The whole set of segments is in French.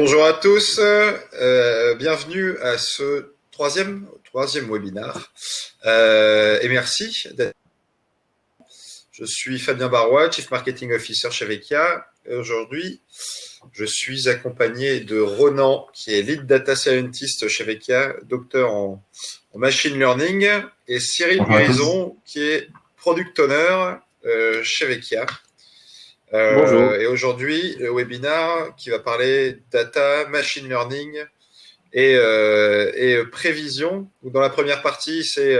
Bonjour à tous, bienvenue à ce troisième webinaire et merci d'être. Je suis Fabien Barois, Chief Marketing Officer chez Vecchia. Aujourd'hui, je suis accompagné de Ronan, qui est Lead Data Scientist chez Vecchia, docteur en Machine Learning, et Cyril Bonjour à tous. Grison, qui est Product Owner chez Vecchia. Bonjour. Et aujourd'hui, le webinaire qui va parler data, machine learning et prévision. Dans la première partie, c'est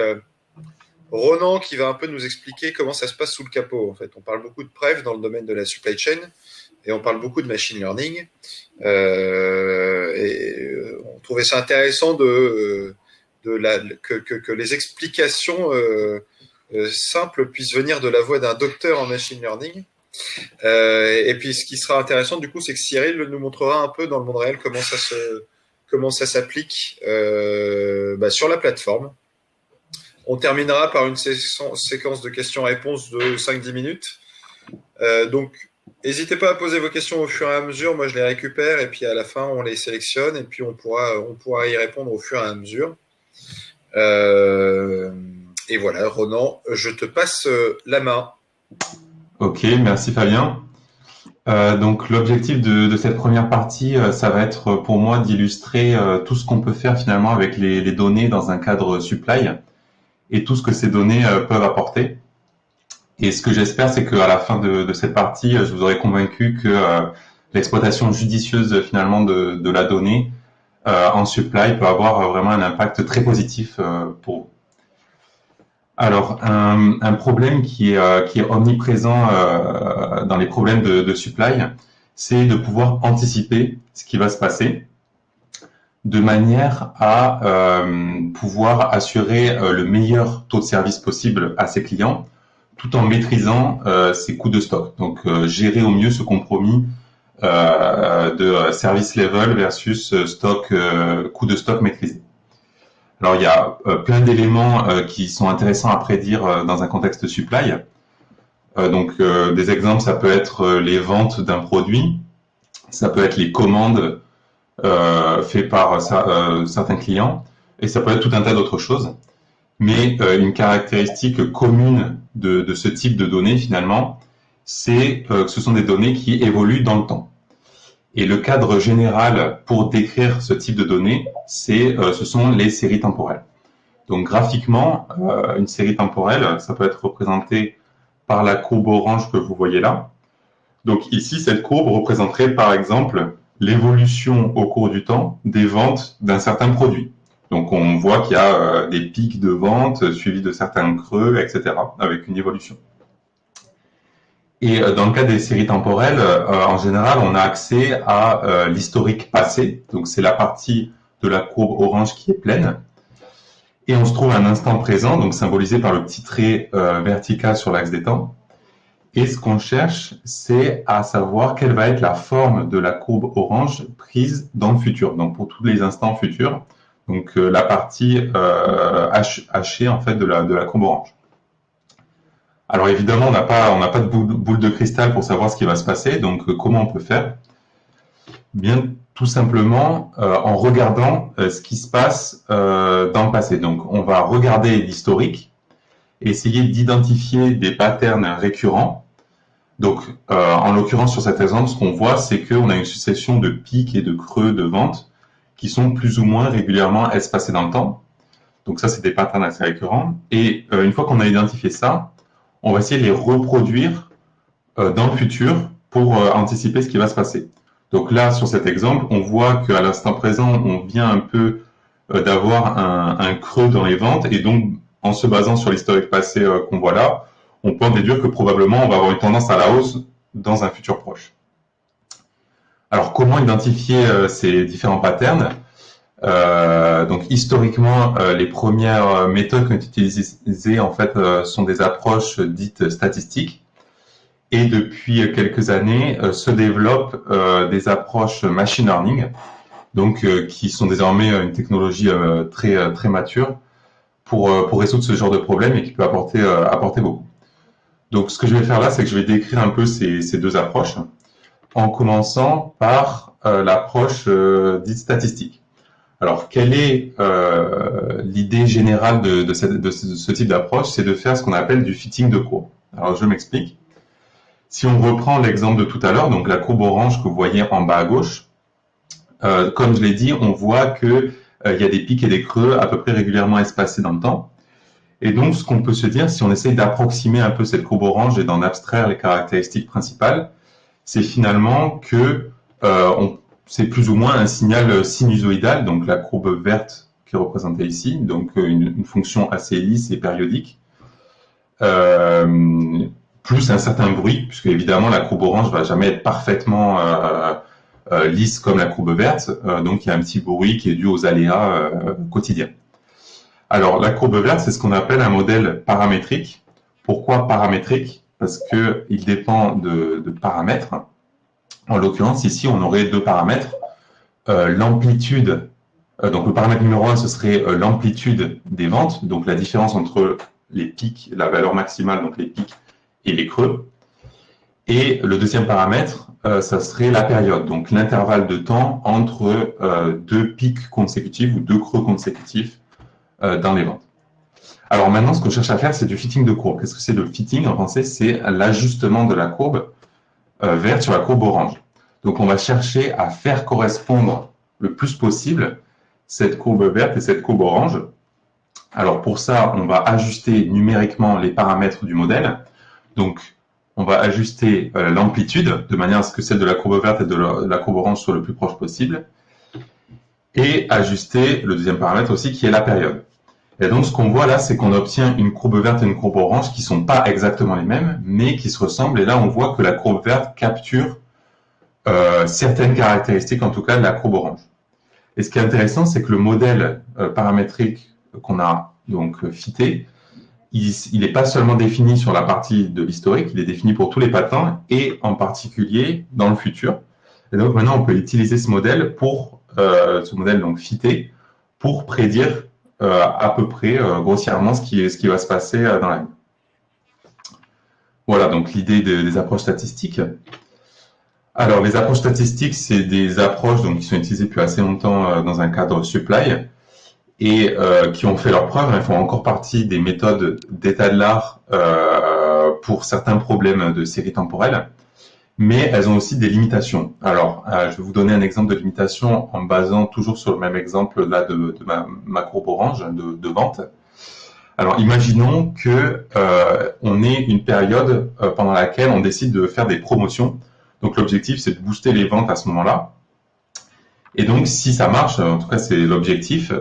Ronan qui va un peu nous expliquer comment ça se passe sous le capot. En fait, on parle beaucoup de prév dans le domaine de la supply chain et on parle beaucoup de machine learning. On trouvait ça intéressant que les explications simples puissent venir de la voix d'un docteur en machine learning. Et puis, ce qui sera intéressant, du coup, c'est que Cyril nous montrera un peu dans le monde réel comment ça s'applique sur la plateforme. On terminera par une séquence de questions-réponses de 5-10 minutes. Donc, n'hésitez pas à poser vos questions au fur et à mesure. Moi, je les récupère et puis à la fin, on les sélectionne et puis on pourra y répondre au fur et à mesure. Et voilà, Ronan, je te passe la main. Ok, merci Fabien. Donc l'objectif de cette première partie, ça va être pour moi d'illustrer tout ce qu'on peut faire finalement avec les données dans un cadre supply et tout ce que ces données peuvent apporter. Et ce que j'espère, c'est qu'à la fin de cette partie, je vous aurai convaincu que l'exploitation judicieuse finalement de la donnée en supply peut avoir vraiment un impact très positif pour vous. Alors, un problème qui est omniprésent dans les problèmes de supply, c'est de pouvoir anticiper ce qui va se passer de manière à pouvoir assurer le meilleur taux de service possible à ses clients, tout en maîtrisant ses coûts de stock. Donc, gérer au mieux ce compromis de service level versus stock, coût de stock maîtrisé. Alors, il y a plein d'éléments qui sont intéressants à prédire dans un contexte supply. Donc, des exemples, ça peut être les ventes d'un produit, ça peut être les commandes faites par certains clients, et ça peut être tout un tas d'autres choses. Mais une caractéristique commune de ce type de données, finalement, c'est que ce sont des données qui évoluent dans le temps. Et le cadre général pour décrire ce type de données, ce sont les séries temporelles. Donc graphiquement, une série temporelle, ça peut être représenté par la courbe orange que vous voyez là. Donc ici, cette courbe représenterait par exemple l'évolution au cours du temps des ventes d'un certain produit. Donc on voit qu'il y a des pics de vente suivis de certains creux, etc., avec une évolution. Et dans le cas des séries temporelles, en général, on a accès à l'historique passé. Donc, c'est la partie de la courbe orange qui est pleine. Et on se trouve à un instant présent, donc symbolisé par le petit trait vertical sur l'axe des temps. Et ce qu'on cherche, c'est à savoir quelle va être la forme de la courbe orange prise dans le futur. Donc, pour tous les instants futurs. Donc, la partie hachée, en fait, de la courbe orange. Alors évidemment, on n'a pas de boule de cristal pour savoir ce qui va se passer. Donc, comment on peut faire? Bien, tout simplement en regardant ce qui se passe dans le passé. Donc, on va regarder l'historique et essayer d'identifier des patterns récurrents. Donc, en l'occurrence, sur cet exemple, ce qu'on voit, c'est qu'on a une succession de pics et de creux de vente qui sont plus ou moins régulièrement espacés dans le temps. Donc, ça, c'est des patterns assez récurrents. Et une fois qu'on a identifié ça, on va essayer de les reproduire dans le futur pour anticiper ce qui va se passer. Donc là, sur cet exemple, on voit qu'à l'instant présent, on vient un peu d'avoir un creux dans les ventes. Et donc, en se basant sur l'historique passé qu'on voit là, on peut en déduire que probablement, on va avoir une tendance à la hausse dans un futur proche. Alors, comment identifier ces différents patterns? Donc historiquement, les premières méthodes qui ont été utilisées en fait sont des approches dites statistiques, et depuis quelques années se développent des approches machine learning, donc qui sont désormais une technologie très mature pour résoudre ce genre de problème et qui peut apporter beaucoup. Donc ce que je vais faire là, c'est que je vais décrire un peu ces deux approches, en commençant par l'approche dite statistique. Alors, quelle est l'idée générale de ce type d'approche? C'est de faire ce qu'on appelle du fitting de courbe. Alors, je m'explique. Si on reprend l'exemple de tout à l'heure, donc la courbe orange que vous voyez en bas à gauche, comme je l'ai dit, on voit que il y a des pics et des creux à peu près régulièrement espacés dans le temps. Et donc, ce qu'on peut se dire, si on essaye d'approximer un peu cette courbe orange et d'en abstraire les caractéristiques principales, c'est finalement que c'est plus ou moins un signal sinusoïdal, donc la courbe verte qui est représentée ici, donc une fonction assez lisse et périodique, plus un certain bruit, puisque évidemment la courbe orange va jamais être parfaitement lisse comme la courbe verte, donc il y a un petit bruit qui est dû aux aléas quotidiens. Alors la courbe verte, c'est ce qu'on appelle un modèle paramétrique. Pourquoi paramétrique? Parce que il dépend de paramètres. En l'occurrence, ici, on aurait deux paramètres. L'amplitude, donc le paramètre numéro 1, ce serait l'amplitude des ventes, donc la différence entre les pics, la valeur maximale, donc les pics et les creux. Et le deuxième paramètre, ça serait la période, donc l'intervalle de temps entre deux pics consécutifs ou deux creux consécutifs dans les ventes. Alors maintenant, ce qu'on cherche à faire, c'est du fitting de courbe. Qu'est-ce que c'est le fitting? En français, c'est l'ajustement de la courbe verte sur la courbe orange. Donc, on va chercher à faire correspondre le plus possible cette courbe verte et cette courbe orange. Alors, pour ça, on va ajuster numériquement les paramètres du modèle. Donc, on va ajuster l'amplitude de manière à ce que celle de la courbe verte et de la courbe orange soit le plus proche possible. Et ajuster le deuxième paramètre aussi, qui est la période. Et donc, ce qu'on voit là, c'est qu'on obtient une courbe verte et une courbe orange qui sont pas exactement les mêmes, mais qui se ressemblent. Et là, on voit que la courbe verte capture certaines caractéristiques, en tout cas, de la courbe orange. Et ce qui est intéressant, c'est que le modèle paramétrique qu'on a donc fité, il n'est pas seulement défini sur la partie de l'historique, il est défini pour tous les patents et en particulier dans le futur. Et donc maintenant, on peut utiliser ce modèle donc fité pour prédire à peu près grossièrement ce qui va se passer dans la vie. Voilà donc l'idée des approches statistiques. Alors les approches statistiques, c'est des approches donc, qui sont utilisées depuis assez longtemps dans un cadre supply et qui ont fait leurs preuves. Elles font encore partie des méthodes d'état de l'art pour certains problèmes de série temporelle, mais elles ont aussi des limitations. Alors, je vais vous donner un exemple de limitation en basant toujours sur le même exemple là de ma courbe orange de vente. Alors, imaginons que on ait une période pendant laquelle on décide de faire des promotions. Donc, l'objectif, c'est de booster les ventes à ce moment-là. Et donc, si ça marche, en tout cas, c'est l'objectif.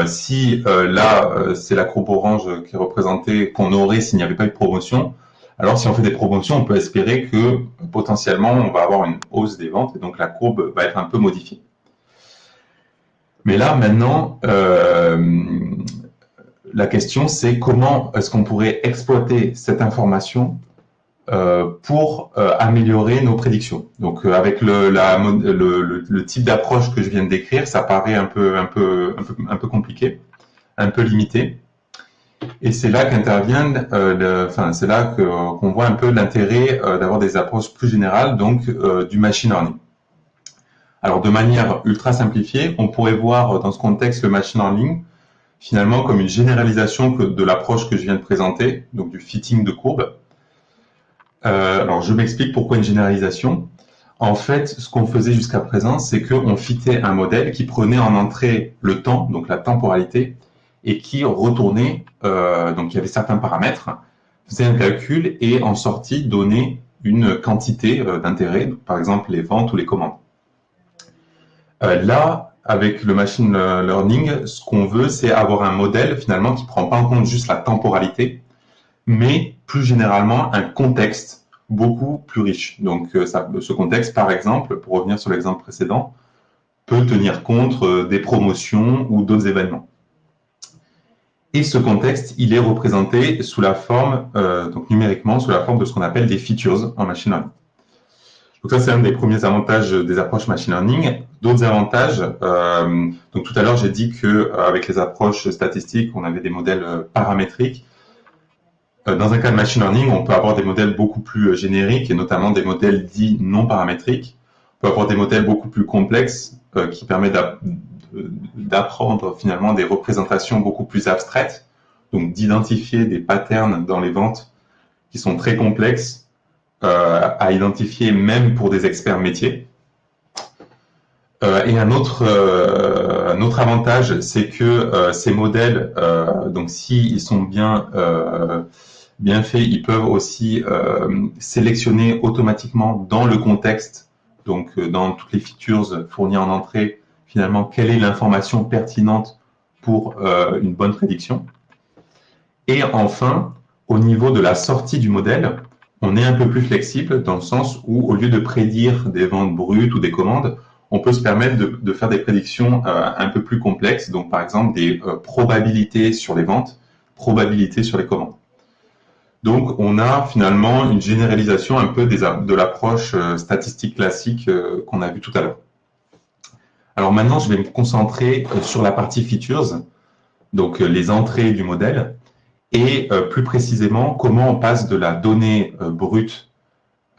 Si là, c'est la courbe orange qui est représentée qu'on aurait s'il n'y avait pas eu de promotion. Alors, si on fait des promotions, on peut espérer que potentiellement, on va avoir une hausse des ventes et donc la courbe va être un peu modifiée. Mais là, maintenant, la question, c'est comment est-ce qu'on pourrait exploiter cette information pour améliorer nos prédictions. Donc, avec le type d'approche que je viens de décrire, ça paraît un peu compliqué, un peu limité. Et c'est là qu'intervient, c'est là qu'on voit un peu l'intérêt d'avoir des approches plus générales, donc du machine learning. Alors, de manière ultra simplifiée, on pourrait voir dans ce contexte le machine learning finalement comme une généralisation de l'approche que je viens de présenter, donc du fitting de courbe. Alors, je m'explique pourquoi une généralisation. En fait, ce qu'on faisait jusqu'à présent, c'est qu'on fitait un modèle qui prenait en entrée le temps, donc la temporalité, et qui retournait, donc il y avait certains paramètres, faisait un calcul et en sortie donnait une quantité d'intérêt, par exemple les ventes ou les commandes. Là, avec le machine learning, ce qu'on veut, c'est avoir un modèle finalement qui prend pas en compte juste la temporalité, mais plus généralement un contexte beaucoup plus riche. Donc ce contexte, par exemple, pour revenir sur l'exemple précédent, peut tenir compte des promotions ou d'autres événements. Et ce contexte, il est représenté sous la forme, donc numériquement, sous la forme de ce qu'on appelle des features en machine learning. Donc ça, c'est un des premiers avantages des approches machine learning. D'autres avantages, donc tout à l'heure, j'ai dit que avec les approches statistiques, on avait des modèles paramétriques. Dans un cas de machine learning, on peut avoir des modèles beaucoup plus génériques et notamment des modèles dits non paramétriques. peut avoir des modèles beaucoup plus complexes qui permettent d'apprendre finalement des représentations beaucoup plus abstraites, donc d'identifier des patterns dans les ventes qui sont très complexes à identifier même pour des experts métiers. Et un autre avantage, c'est que ces modèles, donc s'ils sont bien faits, ils peuvent aussi sélectionner automatiquement dans le contexte, donc dans toutes les features fournies en entrée, finalement, quelle est l'information pertinente pour une bonne prédiction. Et enfin, au niveau de la sortie du modèle, on est un peu plus flexible dans le sens où, au lieu de prédire des ventes brutes ou des commandes, on peut se permettre de faire des prédictions un peu plus complexes, donc par exemple des probabilités sur les ventes, probabilités sur les commandes. Donc on a finalement une généralisation un peu de l'approche statistique classique qu'on a vu tout à l'heure. Alors maintenant, je vais me concentrer sur la partie features, donc les entrées du modèle, et plus précisément comment on passe de la donnée brute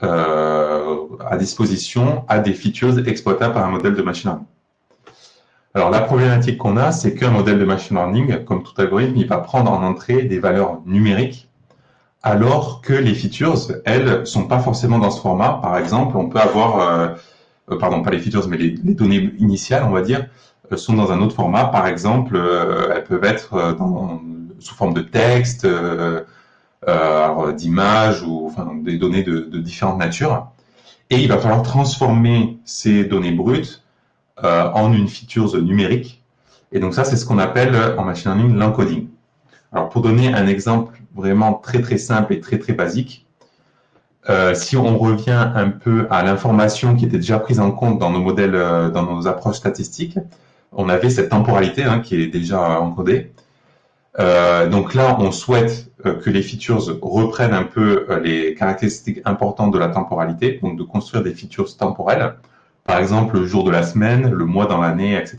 à disposition à des features exploitables par un modèle de machine learning. Alors la problématique qu'on a, c'est qu'un modèle de machine learning, comme tout algorithme, il va prendre en entrée des valeurs numériques, alors que les features, elles, sont pas forcément dans ce format. Par exemple, on peut avoir, pas les features, mais les données initiales, on va dire, sont dans un autre format. Par exemple, elles peuvent être sous forme de texte, d'images ou enfin des données de différentes natures. Et il va falloir transformer ces données brutes en une feature numérique. Et donc ça, c'est ce qu'on appelle en machine learning l'encoding. Alors pour donner un exemple vraiment très très simple et très très basique, si on revient un peu à l'information qui était déjà prise en compte dans nos modèles, dans nos approches statistiques, on avait cette temporalité qui est déjà encodée. Donc là, on souhaite que les features reprennent un peu les caractéristiques importantes de la temporalité, donc de construire des features temporelles, par exemple le jour de la semaine, le mois dans l'année, etc.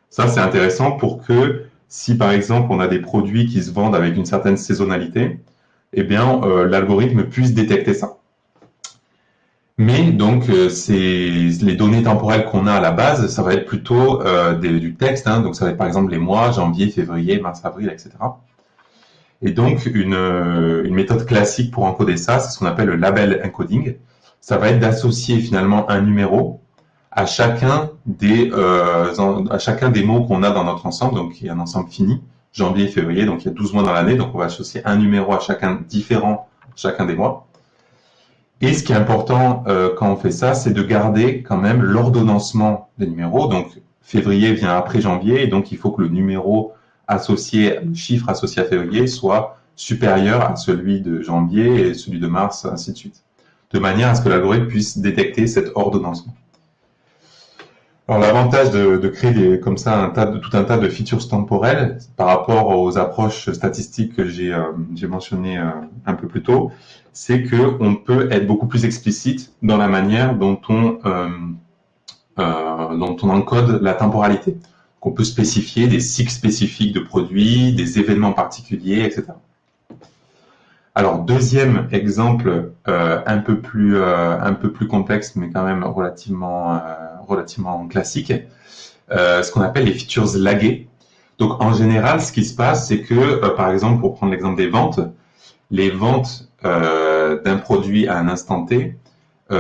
Ça, c'est intéressant pour que si par exemple on a des produits qui se vendent avec une certaine saisonnalité, eh bien l'algorithme puisse détecter ça. Mais donc les données temporelles qu'on a à la base, ça va être plutôt du texte, donc ça va être par exemple les mois, janvier, février, mars, avril, etc. Et donc une méthode classique pour encoder ça, c'est ce qu'on appelle le label encoding. Ça va être d'associer finalement un numéro à chacun des mots qu'on a dans notre ensemble, donc il y a un ensemble fini, janvier, février, donc il y a 12 mois dans l'année, donc on va associer un numéro à chacun différent, chacun des mois. Et ce qui est important quand on fait ça, c'est de garder quand même l'ordonnancement des numéros. Donc février vient après janvier, et donc il faut que le numéro associé, le chiffre associé à février soit supérieur à celui de janvier et celui de mars, ainsi de suite. De manière à ce que l'algorithme puisse détecter cet ordonnancement. Alors l'avantage de créer comme ça tout un tas de features temporelles par rapport aux approches statistiques que j'ai mentionnées un peu plus tôt, c'est que on peut être beaucoup plus explicite dans la manière dont on encode la temporalité. Qu'on peut spécifier des cycles spécifiques de produits, des événements particuliers, etc. Alors deuxième exemple un peu plus complexe, mais quand même relativement classique, ce qu'on appelle les features laguées. Donc en général, ce qui se passe, c'est que par exemple, pour prendre l'exemple des ventes, les ventes d'un produit à un instant T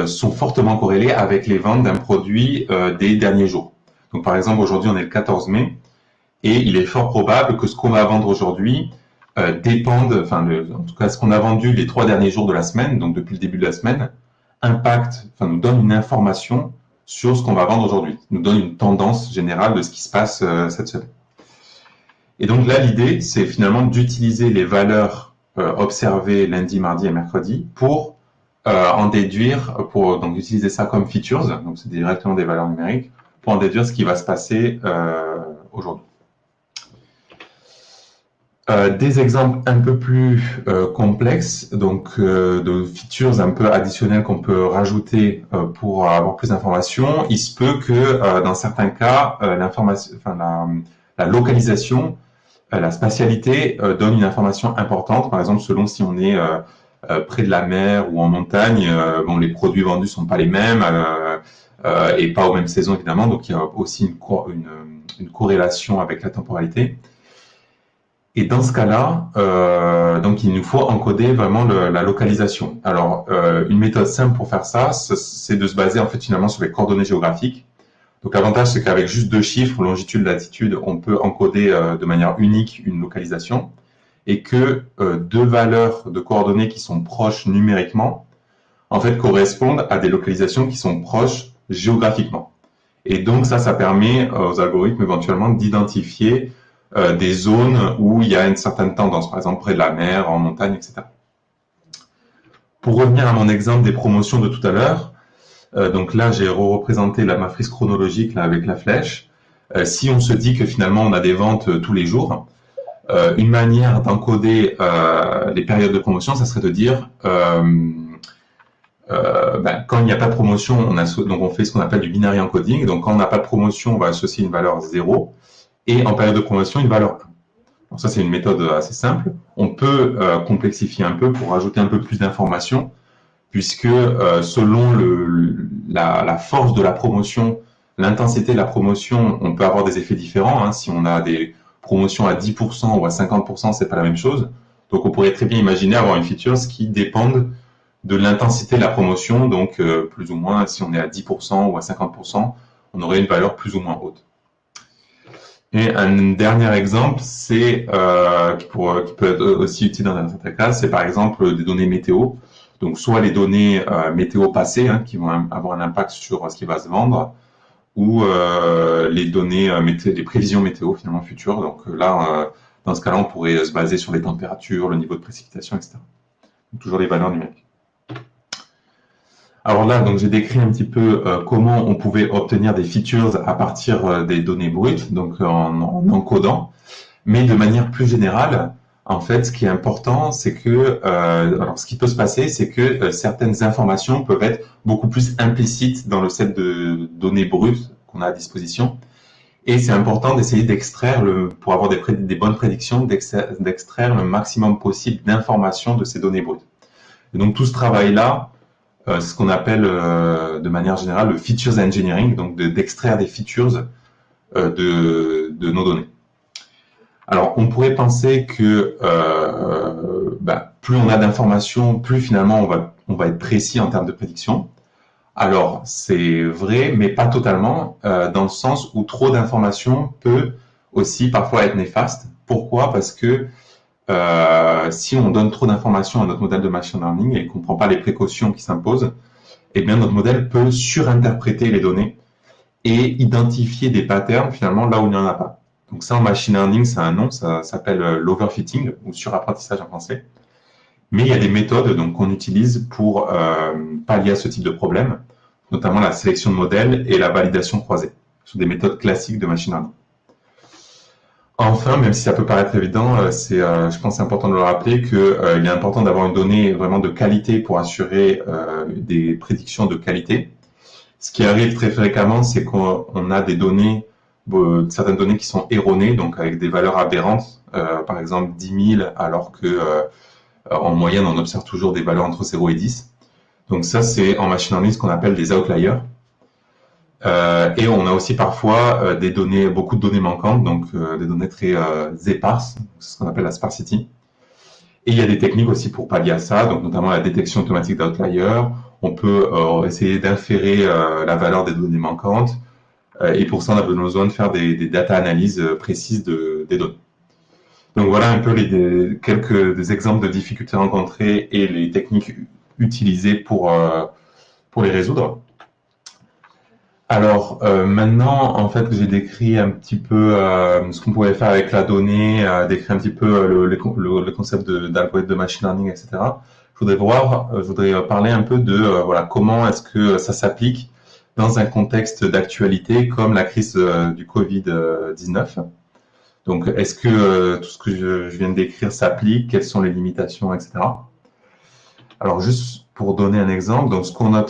sont fortement corrélées avec les ventes d'un produit des derniers jours. Donc par exemple, aujourd'hui, on est le 14 mai, et il est fort probable que ce qu'on va vendre aujourd'hui dépende, en tout cas, ce qu'on a vendu les 3 derniers jours de la semaine, donc depuis le début de la semaine, nous donne une information sur ce qu'on va vendre aujourd'hui, nous donne une tendance générale de ce qui se passe cette semaine. Et donc là, l'idée, c'est finalement d'utiliser les valeurs observées lundi, mardi et mercredi pour en déduire, pour donc utiliser ça comme features, donc c'est directement des valeurs numériques, pour en déduire ce qui va se passer aujourd'hui. Des exemples un peu plus complexes, donc de features un peu additionnelles qu'on peut rajouter pour avoir plus d'informations. Il se peut que dans certains cas, la localisation, la spatialité donne une information importante. Par exemple, selon si on est près de la mer ou en montagne, les produits vendus sont pas les mêmes. et pas aux mêmes saisons évidemment. Donc il y a aussi une corrélation avec la temporalité. Et dans ce cas-là, donc il nous faut encoder vraiment la localisation. Alors, une méthode simple pour faire ça, c'est de se baser en fait finalement sur les coordonnées géographiques. Donc l'avantage, c'est qu'avec juste 2 chiffres, longitude, latitude, on peut encoder de manière unique une localisation, et que 2 valeurs de coordonnées qui sont proches numériquement, en fait, correspondent à des localisations qui sont proches géographiquement. Et donc ça permet aux algorithmes éventuellement d'identifier des zones où il y a une certaine tendance, par exemple près de la mer, en montagne, etc. Pour revenir à mon exemple des promotions de tout à l'heure, donc là j'ai représenté la matrice chronologique là, avec la flèche. Si on se dit que finalement on a des ventes tous les jours, une manière d'encoder les périodes de promotion, ça serait de dire quand il n'y a pas de promotion, donc on fait ce qu'on appelle du binary encoding. Donc quand on n'a pas de promotion, on va associer une valeur 0. Et en période de promotion, une valeur 1. Donc ça, c'est une méthode assez simple. On peut complexifier un peu pour rajouter un peu plus d'informations, puisque selon la force de la promotion, l'intensité de la promotion, on peut avoir des effets différents. Si on a des promotions à 10% ou à 50%, c'est pas la même chose. Donc on pourrait très bien imaginer avoir une feature qui dépende de l'intensité de la promotion. Donc plus ou moins, si on est à 10% ou à 50%, on aurait une valeur plus ou moins haute. Et un dernier exemple, c'est qui peut être aussi utile dans certains cas, c'est par exemple des données météo. Donc soit les données météo passées qui vont avoir un impact sur ce qui va se vendre, ou les données les prévisions météo finalement futures. Donc là, dans ce cas-là, on pourrait se baser sur les températures, le niveau de précipitation, etc. Donc toujours les valeurs numériques. Alors là, donc j'ai décrit un petit peu comment on pouvait obtenir des features à partir des données brutes, donc en encodant. Mais de manière plus générale, en fait, ce qui est important, c'est que, alors ce qui peut se passer, c'est que certaines informations peuvent être beaucoup plus implicites dans le set de données brutes qu'on a à disposition. Et c'est important d'essayer d'extraire, pour avoir des bonnes prédictions, d'extraire le maximum possible d'informations de ces données brutes. Et donc tout ce travail-là, c'est ce qu'on appelle de manière générale le features engineering, donc d'extraire des features de nos données. Alors, on pourrait penser que plus on a d'informations, plus finalement on va être précis en termes de prédiction. Alors, c'est vrai, mais pas totalement, dans le sens où trop d'informations peut aussi parfois être néfaste. Pourquoi ? Parce que si on donne trop d'informations à notre modèle de machine learning et qu'on ne prend pas les précautions qui s'imposent, eh bien notre modèle peut surinterpréter les données et identifier des patterns finalement là où il n'y en a pas. Donc ça en machine learning, c'est un nom, ça s'appelle l'overfitting ou surapprentissage en français. Mais il y a des méthodes donc qu'on utilise pour pallier à ce type de problème, notamment la sélection de modèles et la validation croisée. Ce sont des méthodes classiques de machine learning. Enfin, même si ça peut paraître évident, je pense important de le rappeler qu'il est important d'avoir une donnée vraiment de qualité pour assurer des prédictions de qualité. Ce qui arrive très fréquemment, c'est qu'on a des données, certaines données qui sont erronées, donc avec des valeurs aberrantes, par exemple 10 000, alors que en moyenne on observe toujours des valeurs entre 0 et 10. Donc ça, c'est en machine learning ce qu'on appelle des outliers. Et on a aussi parfois beaucoup de données manquantes, donc des données très éparses, c'est ce qu'on appelle la sparsity. Et il y a des techniques aussi pour pallier à ça, donc notamment la détection automatique d'outliers. On peut essayer d'inférer la valeur des données manquantes, et pour ça on a besoin de faire des data analyses précises des données. Donc voilà un peu quelques exemples de difficultés rencontrées et les techniques utilisées pour les résoudre. Alors maintenant, en fait, que j'ai décrit un petit peu ce qu'on pouvait faire avec la donnée, décrit un petit peu le concept d'algorithme de machine learning, etc. Je voudrais parler un peu de comment est-ce que ça s'applique dans un contexte d'actualité comme la crise du Covid-19. Donc, est-ce que tout ce que je viens de décrire s'applique? Quelles sont les limitations, etc. Alors, juste pour donner un exemple, donc ce qu'on a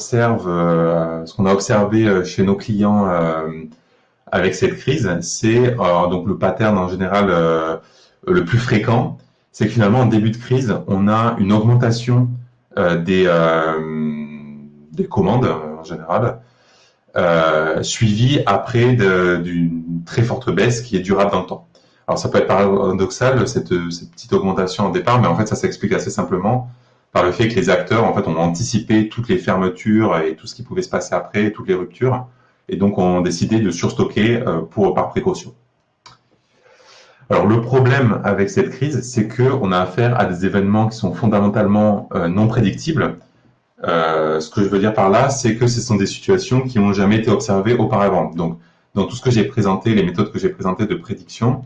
observé chez nos clients avec cette crise, c'est donc le pattern en général le plus fréquent, c'est que finalement en début de crise, on a une augmentation des commandes en général, suivi après d'une très forte baisse qui est durable dans le temps. Alors ça peut être paradoxal cette petite augmentation au départ, mais en fait ça s'explique assez simplement par le fait que les acteurs en fait ont anticipé toutes les fermetures et tout ce qui pouvait se passer après, toutes les ruptures, et donc ont décidé de surstocker par précaution. Alors le problème avec cette crise, c'est que on a affaire à des événements qui sont fondamentalement non prédictibles. Ce que je veux dire par là, c'est que ce sont des situations qui n'ont jamais été observées auparavant. Donc, dans tout ce que j'ai présenté, les méthodes que j'ai présentées de prédiction,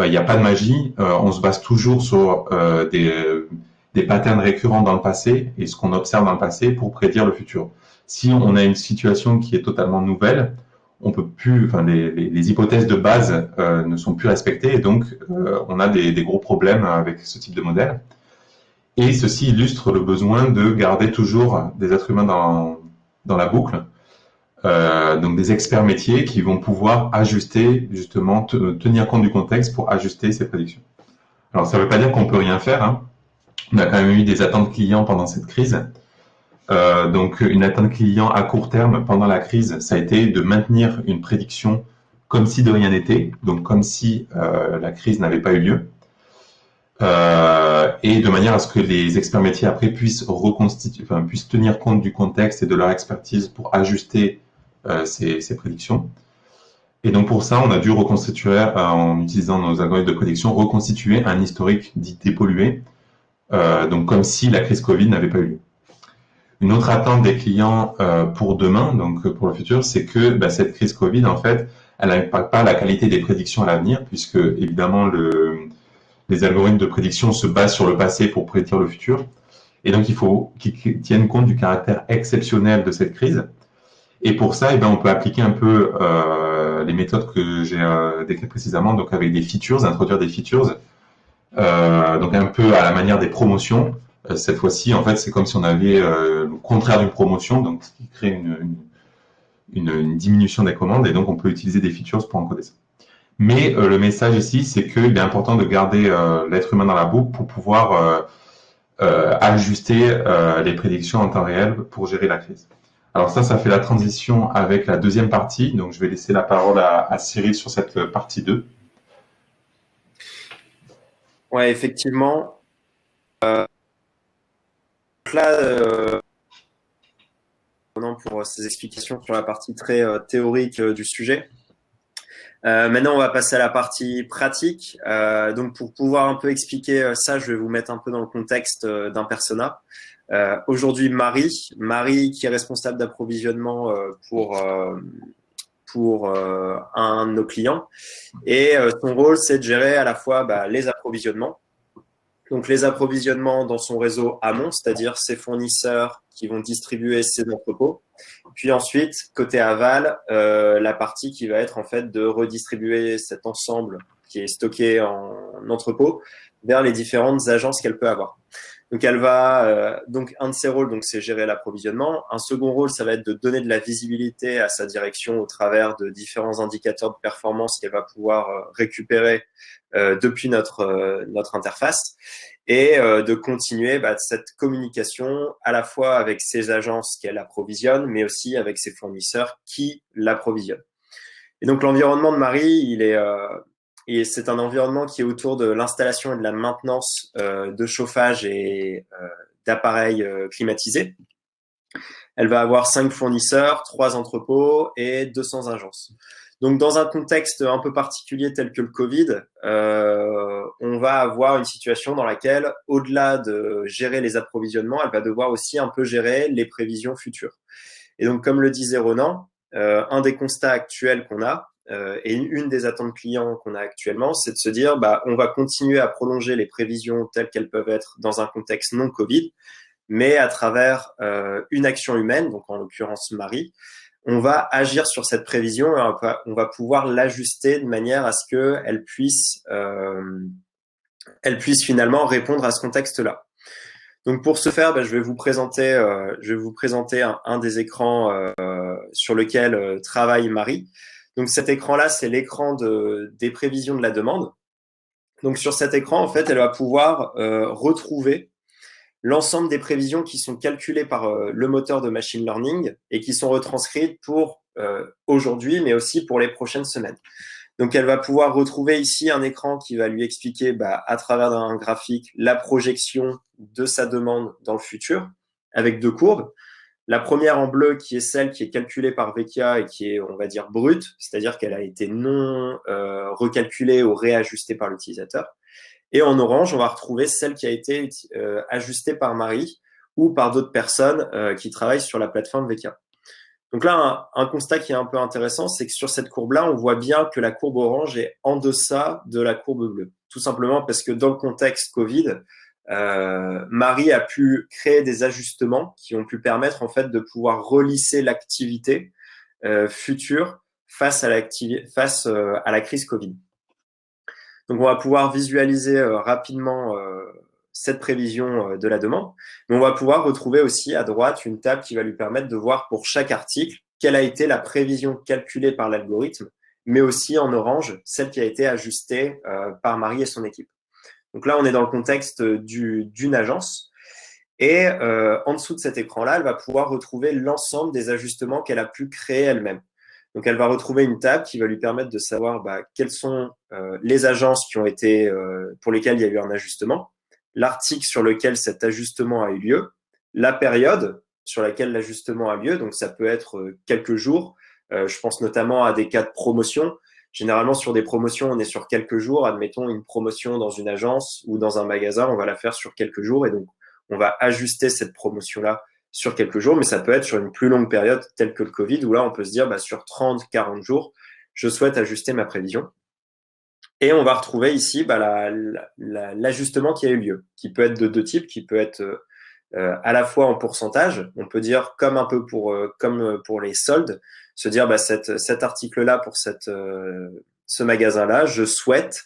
il n'y a pas de magie. On se base toujours sur des patterns récurrents dans le passé et ce qu'on observe dans le passé pour prédire le futur. Si on a une situation qui est totalement nouvelle, on peut plus, enfin, les hypothèses de base ne sont plus respectées et donc on a des gros problèmes avec ce type de modèle. Et ceci illustre le besoin de garder toujours des êtres humains dans la boucle, donc des experts métiers qui vont pouvoir ajuster, justement, tenir compte du contexte pour ajuster ces prédictions. Alors, ça ne veut pas dire qu'on peut rien faire, hein. On a quand même eu des attentes clients pendant cette crise. Donc, une attente client à court terme pendant la crise, ça a été de maintenir une prédiction comme si de rien n'était, donc comme si la crise n'avait pas eu lieu. Et de manière à ce que les experts métiers après puissent tenir compte du contexte et de leur expertise pour ajuster ces prédictions. Et donc pour ça, on a dû reconstituer, en utilisant nos algorithmes de prédiction, reconstituer un historique dit dépollué, donc comme si la crise Covid n'avait pas eu lieu. Une autre attente des clients pour demain, donc pour le futur, c'est que cette crise Covid, en fait, elle n'impacte pas la qualité des prédictions à l'avenir, puisque évidemment les algorithmes de prédiction se basent sur le passé pour prédire le futur. Et donc, il faut qu'ils tiennent compte du caractère exceptionnel de cette crise. Et pour ça, on peut appliquer un peu les méthodes que j'ai décrites précédemment, donc avec des features, introduire des features, donc un peu à la manière des promotions. Cette fois-ci, en fait, c'est comme si on avait le contraire d'une promotion, donc ce qui crée une diminution des commandes, et donc on peut utiliser des features pour encoder ça. Mais le message ici, c'est qu'il est important de garder l'être humain dans la boucle pour pouvoir ajuster les prédictions en temps réel pour gérer la crise. Alors ça fait la transition avec la deuxième partie. Donc je vais laisser la parole à Cyril sur cette partie 2. Ouais, effectivement. Pour ces explications sur la partie très théorique du sujet. Maintenant, on va passer à la partie pratique. Donc, pour pouvoir un peu expliquer ça, je vais vous mettre un peu dans le contexte d'un persona. Aujourd'hui, Marie qui est responsable d'approvisionnement pour un de nos clients. Et son rôle, c'est de gérer à la fois les approvisionnements. Donc, les approvisionnements dans son réseau amont, c'est-à-dire ses fournisseurs qui vont distribuer ses entrepôts. Puis ensuite, côté aval, la partie qui va être en fait de redistribuer cet ensemble qui est stocké en entrepôt vers les différentes agences qu'elle peut avoir. Donc, elle va donc un de ses rôles, donc c'est gérer l'approvisionnement. Un second rôle, ça va être de donner de la visibilité à sa direction au travers de différents indicateurs de performance qu'elle va pouvoir récupérer depuis notre interface. Et de continuer cette communication à la fois avec ses agences qu'elle approvisionne, mais aussi avec ses fournisseurs qui l'approvisionnent. Et donc l'environnement de Marie, c'est un environnement qui est autour de l'installation et de la maintenance de chauffage et d'appareils climatisés. Elle va avoir 5 fournisseurs, 3 entrepôts et 200 agences. Donc, dans un contexte un peu particulier tel que le Covid, on va avoir une situation dans laquelle, au-delà de gérer les approvisionnements, elle va devoir aussi un peu gérer les prévisions futures. Et donc, comme le disait Ronan, un des constats actuels qu'on a, et une des attentes clients qu'on a actuellement, c'est de se dire, on va continuer à prolonger les prévisions telles qu'elles peuvent être dans un contexte non Covid, mais à travers une action humaine, donc en l'occurrence Marie, on va agir sur cette prévision et on va pouvoir l'ajuster de manière à ce qu'elle puisse finalement répondre à ce contexte-là. Donc pour ce faire, je vais vous présenter un des écrans sur lequel travaille Marie. Donc cet écran-là, c'est l'écran des prévisions de la demande. Donc sur cet écran, en fait, elle va pouvoir retrouver l'ensemble des prévisions qui sont calculées par le moteur de machine learning et qui sont retranscrites pour aujourd'hui, mais aussi pour les prochaines semaines. Donc, elle va pouvoir retrouver ici un écran qui va lui expliquer à travers un graphique la projection de sa demande dans le futur avec 2 courbes. La première en bleu qui est celle qui est calculée par Vekia et qui est, on va dire, brute, c'est-à-dire qu'elle a été non recalculée ou réajustée par l'utilisateur. Et en orange, on va retrouver celle qui a été ajustée par Marie ou par d'autres personnes qui travaillent sur la plateforme Vekia. Donc là, un constat qui est un peu intéressant, c'est que sur cette courbe-là, on voit bien que la courbe orange est en deçà de la courbe bleue. Tout simplement parce que dans le contexte Covid, Marie a pu créer des ajustements qui ont pu permettre en fait de pouvoir relisser l'activité future face à la crise Covid. Donc on va pouvoir visualiser rapidement cette prévision de la demande, mais on va pouvoir retrouver aussi à droite une table qui va lui permettre de voir pour chaque article quelle a été la prévision calculée par l'algorithme, mais aussi en orange celle qui a été ajustée par Marie et son équipe. Donc là, on est dans le contexte d'une agence. Et en dessous de cet écran-là, elle va pouvoir retrouver l'ensemble des ajustements qu'elle a pu créer elle-même. Donc, elle va retrouver une table qui va lui permettre de savoir quelles sont les agences qui ont été, pour lesquelles il y a eu un ajustement, l'article sur lequel cet ajustement a eu lieu, la période sur laquelle l'ajustement a lieu. Donc, ça peut être quelques jours. Je pense notamment à des cas de promotion. Généralement, sur des promotions, on est sur quelques jours. Admettons une promotion dans une agence ou dans un magasin, on va la faire sur quelques jours. Et donc, on va ajuster cette promotion-là sur quelques jours, mais ça peut être sur une plus longue période telle que le Covid, où là, on peut se dire, sur 30, 40 jours, je souhaite ajuster ma prévision. Et on va retrouver ici l'ajustement qui a eu lieu, qui peut être de 2 types, qui peut être à la fois en pourcentage. On peut dire, comme un peu comme pour les soldes, se dire cet article-là pour ce magasin-là, je souhaite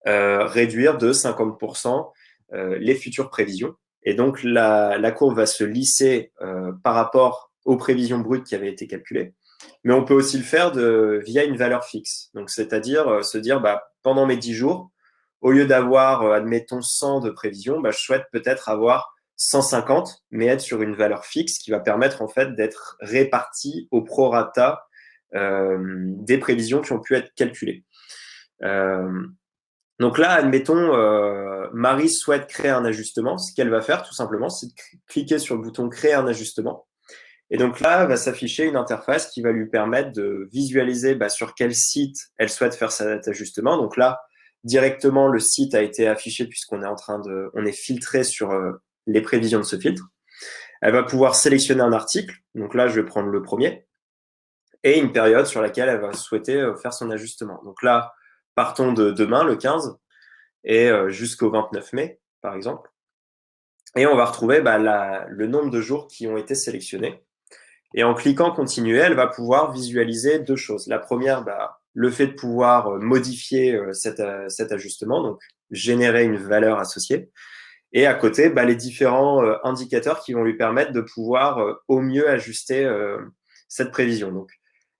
réduire de 50% les futures prévisions. Et donc, la courbe va se lisser par rapport aux prévisions brutes qui avaient été calculées. Mais on peut aussi le faire via une valeur fixe. Donc, c'est-à-dire se dire, pendant mes 10 jours, au lieu d'avoir, admettons, 100 de prévisions, je souhaite peut-être avoir 150, mais être sur une valeur fixe qui va permettre en fait d'être réparti au prorata des prévisions qui ont pu être calculées. Donc là, admettons, Marie souhaite créer un ajustement. Ce qu'elle va faire, tout simplement, c'est de cliquer sur le bouton « Créer un ajustement ». Et donc là, va s'afficher une interface qui va lui permettre de visualiser sur quel site elle souhaite faire cet ajustement. Donc là, directement, le site a été affiché puisqu'on est on est filtré sur les prévisions de ce filtre. Elle va pouvoir sélectionner un article. Donc là, je vais prendre le premier. Et une période sur laquelle elle va souhaiter faire son ajustement. Donc là, partons de demain, le 15, et jusqu'au 29 mai, par exemple. Et on va retrouver le nombre de jours qui ont été sélectionnés. Et en cliquant « Continuer », elle va pouvoir visualiser 2 choses. La première, le fait de pouvoir modifier cet ajustement, donc générer une valeur associée. Et à côté, les différents indicateurs qui vont lui permettre de pouvoir au mieux ajuster cette prévision. Donc,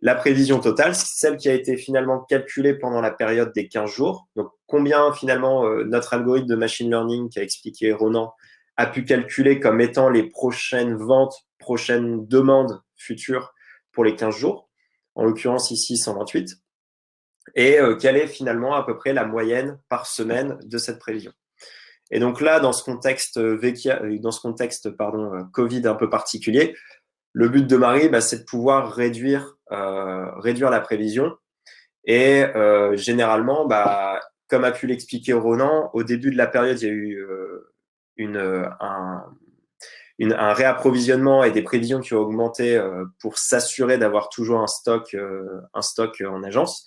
la prévision totale, c'est celle qui a été finalement calculée pendant la période des 15 jours. Donc, combien finalement notre algorithme de machine learning qu'a expliqué Ronan a pu calculer comme étant les prochaines ventes, prochaines demandes futures pour les 15 jours. En l'occurrence, ici, 128. Et quelle est finalement à peu près la moyenne par semaine de cette prévision. Et donc là, dans ce contexte Covid un peu particulier, le but de Marie, c'est de pouvoir réduire la prévision. Et généralement, comme a pu l'expliquer Ronan, au début de la période, il y a eu un réapprovisionnement et des prévisions qui ont augmenté pour s'assurer d'avoir toujours un stock en agence.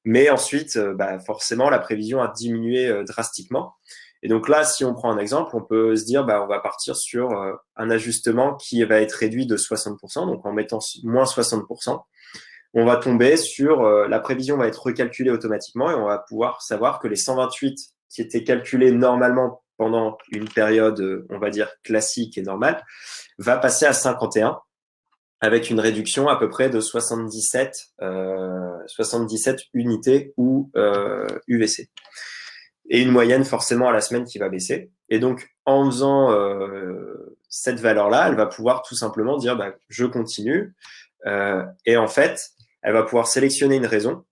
Mais ensuite, forcément, la prévision a diminué drastiquement. Et donc là, si on prend un exemple, on peut se dire, on va partir sur un ajustement qui va être réduit de 60%. Donc, en mettant moins 60%, on va tomber sur la prévision va être recalculée automatiquement et on va pouvoir savoir que les 128 qui étaient calculés normalement pendant une période, on va dire, classique et normale, va passer à 51 avec une réduction à peu près de 77 unités ou UVC. Et une moyenne forcément à la semaine qui va baisser. Et donc, en faisant cette valeur-là, elle va pouvoir tout simplement dire je continue. Et en fait, Elle va pouvoir sélectionner une raison.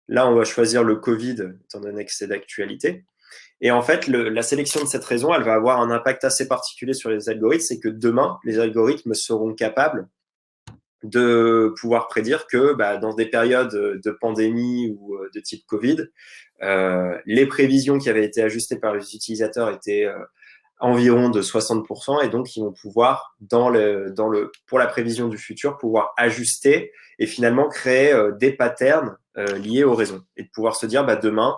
Là, on va choisir le Covid, étant donné que c'est d'actualité. Et en fait, la sélection de cette raison, elle va avoir un impact assez particulier sur les algorithmes. C'est que demain, les algorithmes seront capables de pouvoir prédire que dans des périodes de pandémie ou de type Covid, les prévisions qui avaient été ajustées par les utilisateurs étaient environ de 60%, et donc ils vont pouvoir, pour la prévision du futur, pouvoir ajuster et finalement créer des patterns liés aux raisons, et de pouvoir se dire demain,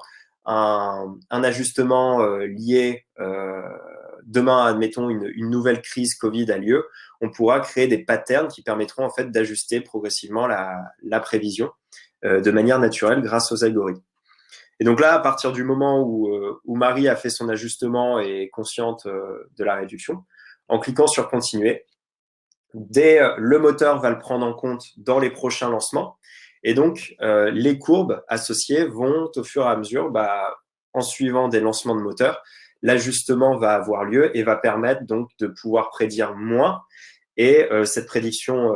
un ajustement lié, demain, admettons, une nouvelle crise Covid a lieu, on pourra créer des patterns qui permettront en fait d'ajuster progressivement la prévision de manière naturelle grâce aux algorithmes. Et donc là, à partir du moment où Marie a fait son ajustement et est consciente de la réduction, en cliquant sur continuer, le moteur va le prendre en compte dans les prochains lancements. Et donc, les courbes associées vont au fur et à mesure, en suivant des lancements de moteur, l'ajustement va avoir lieu et va permettre donc de pouvoir prédire moins. Et cette prédiction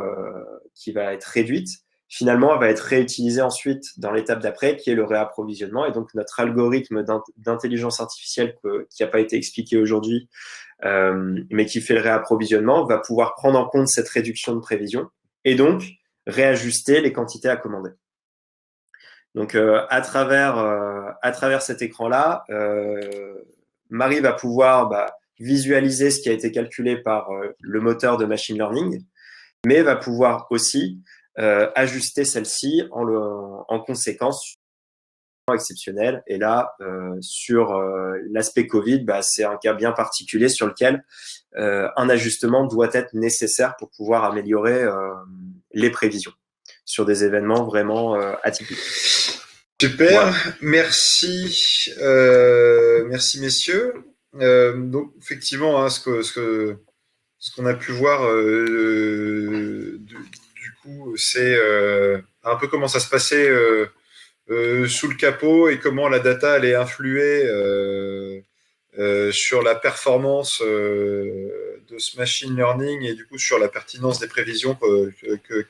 qui va être réduite, finalement, elle va être réutilisée ensuite dans l'étape d'après, qui est le réapprovisionnement. Et donc, notre algorithme d'intelligence artificielle qui n'a pas été expliqué aujourd'hui, mais qui fait le réapprovisionnement, va pouvoir prendre en compte cette réduction de prévision et donc réajuster les quantités à commander. Donc, à travers cet écran-là, Marie va pouvoir visualiser ce qui a été calculé par le moteur de machine learning, mais va pouvoir aussi ajuster celle-ci en conséquence exceptionnelle. Et là, sur l'aspect Covid, c'est un cas bien particulier sur lequel un ajustement doit être nécessaire pour pouvoir améliorer les prévisions sur des événements vraiment atypiques. Super, voilà. Merci messieurs. Donc effectivement, ce qu'on a pu voir du coup, c'est un peu comment ça se passait sous le capot et comment la data allait influer sur la performance de ce machine learning et du coup sur la pertinence des prévisions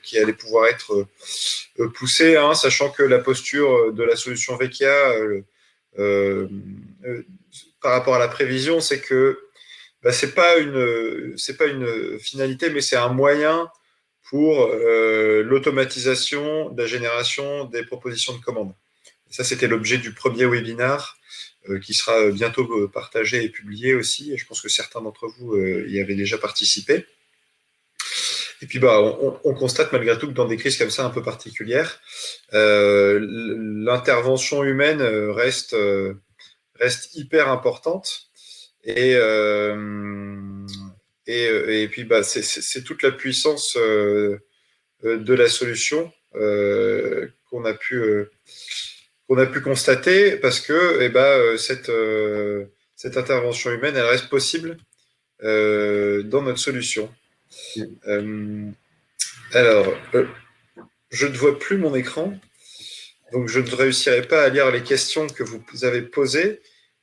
qui allaient pouvoir être poussées, sachant que la posture de la solution Vecchia par rapport à la prévision, c'est que c'est pas une finalité, mais c'est un moyen pour l'automatisation de la génération des propositions de commandes. Et ça, c'était l'objet du premier webinar qui sera bientôt partagé et publié aussi. Et je pense que certains d'entre vous y avaient déjà participé. Et puis, on constate malgré tout que dans des crises comme ça un peu particulières, l'intervention humaine reste hyper importante. Et puis, c'est toute la puissance de la solution qu'on a pu constater, parce que cette intervention humaine, elle reste possible dans notre solution. Alors, je ne vois plus mon écran, donc je ne réussirai pas à lire les questions que vous avez posées.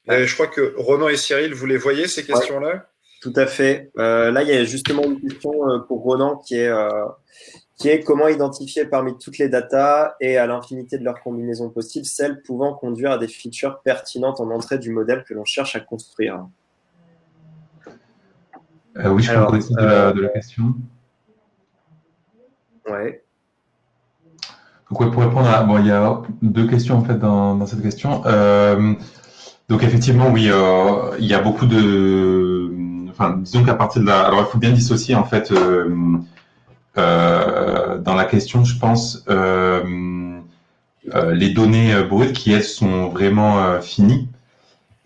Je crois que Ronan et Cyril, vous les voyez, ces questions-là ? Ouais, tout à fait. Là, il y a justement une question pour Ronan qui est comment identifier parmi toutes les datas et à l'infinité de leurs combinaisons possibles, celles pouvant conduire à des features pertinentes en entrée du modèle que l'on cherche à construire. Oui, je prends connaissance de la question. Ouais. Donc, pour répondre il y a deux questions en fait dans cette question. Donc effectivement, oui, il y a beaucoup de. Disons qu'à partir de là, alors il faut bien dissocier en fait dans la question, je pense, les données brutes qui elles sont vraiment finies.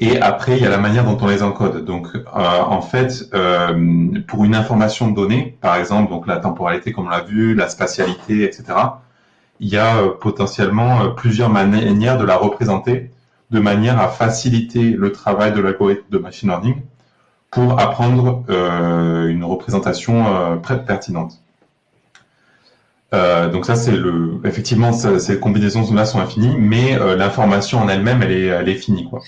Et après, il y a la manière dont on les encode. Donc, en fait, pour une information donnée, par exemple, donc la temporalité, comme on l'a vu, la spatialité, etc., il y a potentiellement plusieurs manières de la représenter, de manière à faciliter le travail de l'algorithme de machine learning pour apprendre une représentation pertinente. Donc ça, effectivement, ces combinaisons-là sont infinies, mais l'information en elle-même, elle est finie, quoi.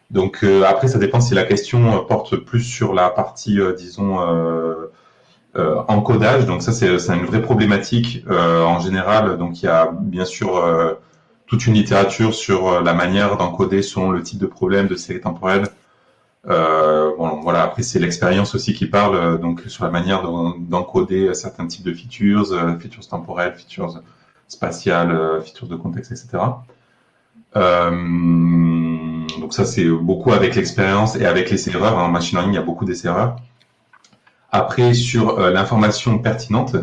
Donc après, ça dépend si la question porte plus sur la partie, disons, encodage. Donc ça, c'est une vraie problématique en général. Donc il y a bien sûr toute une littérature sur la manière d'encoder selon le type de problème de série temporelle. Bon, voilà. Après, c'est l'expérience aussi qui parle, donc sur la manière d'encoder certains types de features, features temporelles, features spatiales, features de contexte, etc. Donc ça, c'est beaucoup avec l'expérience et avec les erreurs. En machine learning, il y a beaucoup d'erreurs. Après, sur l'information pertinente,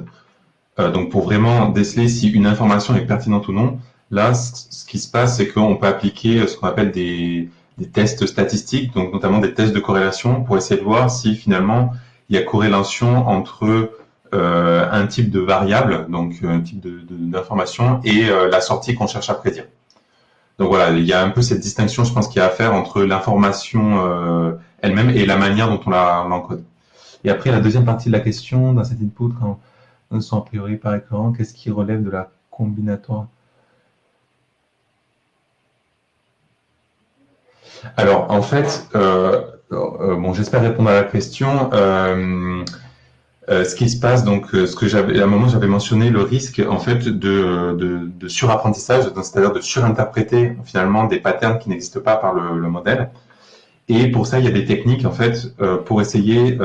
donc pour vraiment déceler si une information est pertinente ou non, là, ce qui se passe, c'est qu'on peut appliquer ce qu'on appelle des tests statistiques, donc notamment des tests de corrélation, pour essayer de voir si finalement il y a corrélation entre un type de variable, donc un type d'information, et la sortie qu'on cherche à prédire. Donc voilà, il y a un peu cette distinction, je pense, qu'il y a à faire entre l'information elle-même et la manière dont on l'encode. Et après, la deuxième partie de la question, dans cet input, quand on sont a priori par écran, qu'est-ce qui relève de la combinatoire? Alors, en fait, bon, j'espère répondre à la question. Ce qui se passe, donc, ce que j'avais, à un moment, j'avais mentionné le risque, en fait, de surapprentissage, c'est-à-dire de surinterpréter, finalement, des patterns qui n'existent pas par le modèle. Et pour ça, il y a des techniques, en fait, pour essayer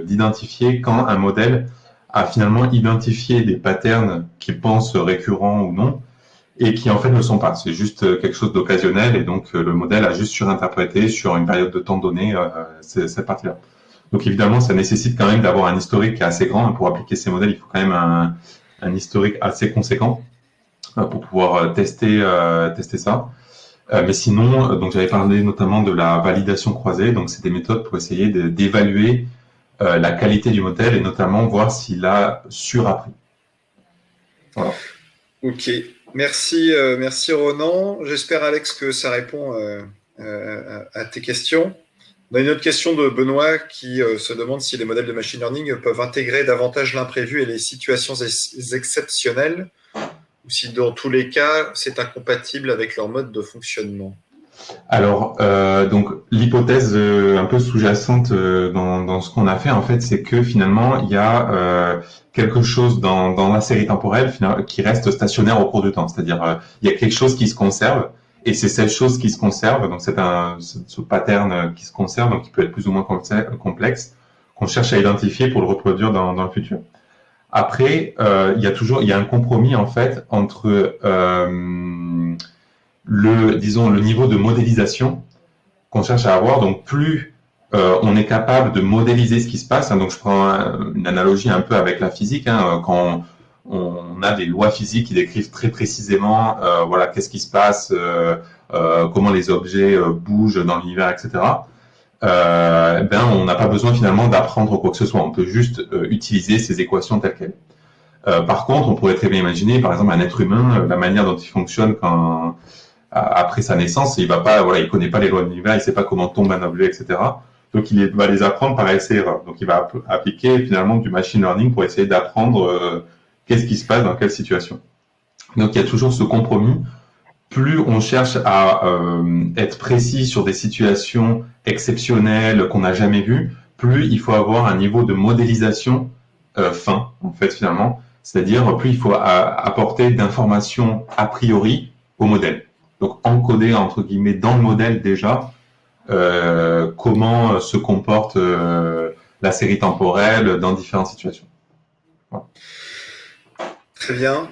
d'identifier quand un modèle a finalement identifié des patterns qui pensent récurrents ou non, et qui en fait ne le sont pas. C'est juste quelque chose d'occasionnel, et donc le modèle a juste surinterprété sur une période de temps donnée cette partie-là. Donc évidemment, ça nécessite quand même d'avoir un historique assez grand. Pour appliquer ces modèles, il faut quand même un historique assez conséquent pour pouvoir tester ça. Mais sinon, donc j'avais parlé notamment de la validation croisée. Donc c'est des méthodes pour essayer d'évaluer la qualité du modèle et notamment voir s'il a surappris. Voilà. Ok, merci Ronan. J'espère Alex que ça répond à tes questions. On a une autre question de Benoît qui se demande si les modèles de machine learning peuvent intégrer davantage l'imprévu et les situations exceptionnelles, ou si dans tous les cas c'est incompatible avec leur mode de fonctionnement. Alors, donc l'hypothèse un peu sous-jacente dans ce qu'on a fait, en fait, c'est que finalement, il y a quelque chose dans la série temporelle qui reste stationnaire au cours du temps. C'est-à-dire, il y a quelque chose qui se conserve, et c'est cette chose qui se conserve, donc ce pattern qui se conserve, donc qui peut être plus ou moins complexe, qu'on cherche à identifier pour le reproduire dans le futur. Après, il y a un compromis en fait entre disons, le niveau de modélisation qu'on cherche à avoir. Donc, plus on est capable de modéliser ce qui se passe, hein, donc je prends une analogie un peu avec la physique, hein, quand on a des lois physiques qui décrivent très précisément, voilà, qu'est-ce qui se passe, comment les objets bougent dans l'univers, etc. On n'a pas besoin finalement d'apprendre quoi que ce soit. On peut juste utiliser ces équations telles quelles. Par contre, on pourrait très bien imaginer, par exemple, un être humain, la manière dont il fonctionne après sa naissance, il connaît pas les lois de l'univers, il sait pas comment tombe un objet, etc. Donc il va les apprendre par essai-erreur. Donc il va appliquer finalement du machine learning pour essayer d'apprendre qu'est-ce qui se passe dans quelle situation. Donc il y a toujours ce compromis. Plus on cherche à être précis sur des situations exceptionnelles qu'on n'a jamais vues, plus il faut avoir un niveau de modélisation fin, en fait, finalement. C'est-à-dire, plus il faut apporter d'informations a priori au modèle. Donc, encoder, entre guillemets, dans le modèle déjà, comment se comporte la série temporelle dans différentes situations. Voilà. Très bien.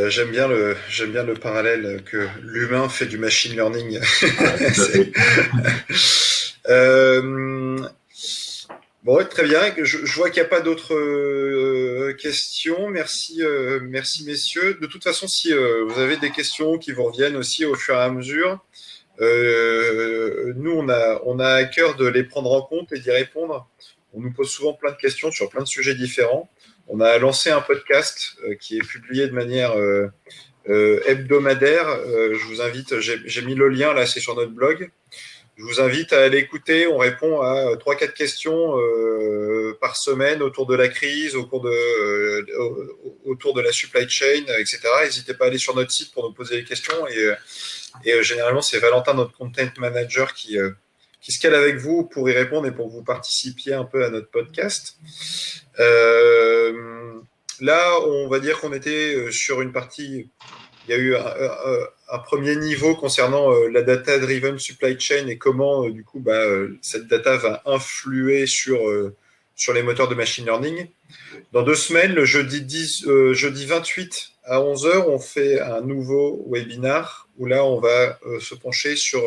J'aime bien le parallèle que l'humain fait du machine learning. Bon, très bien. Je vois qu'il n'y a pas d'autres questions. Merci messieurs. De toute façon, si vous avez des questions qui vous reviennent aussi au fur et à mesure, nous on a à cœur de les prendre en compte et d'y répondre. On nous pose souvent plein de questions sur plein de sujets différents. On a lancé un podcast qui est publié de manière hebdomadaire. Je vous invite, j'ai mis le lien là, c'est sur notre blog. Je vous invite à aller écouter. On répond à 3-4 questions par semaine autour de la crise, autour de la supply chain, etc. N'hésitez pas à aller sur notre site pour nous poser des questions. Et généralement, c'est Valentin, notre content manager, qui qui se cale avec vous pour y répondre et pour que vous participiez un peu à notre podcast. Là, on va dire qu'on était sur une partie. Il y a eu un premier niveau concernant la data-driven supply chain et comment, du coup, cette data va influer sur les moteurs de machine learning. Dans 2 semaines, le jeudi 28 à 11h, on fait un nouveau webinar où là, on va se pencher sur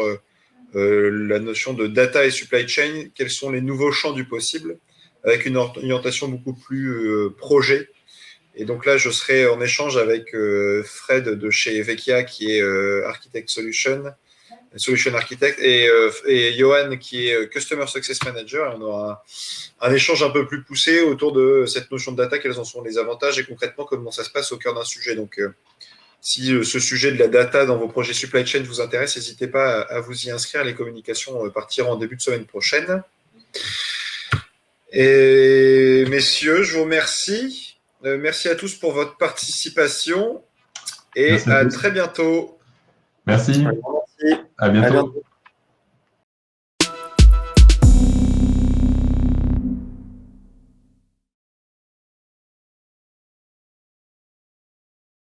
la notion de data et supply chain. Quels sont les nouveaux champs du possible avec une orientation beaucoup plus projet. Et donc là, je serai en échange avec Fred de chez Vecchia, qui est Architect Solution Architect, et Johan, qui est Customer Success Manager. Et on aura un échange un peu plus poussé autour de cette notion de data, quels en sont les avantages et concrètement comment ça se passe au cœur d'un sujet. Donc, si ce sujet de la data dans vos projets supply chain vous intéresse, n'hésitez pas à vous y inscrire. Les communications partiront en début de semaine prochaine. Et messieurs, je vous remercie. Merci à tous pour votre participation et à très bientôt. Merci. Merci. À bientôt.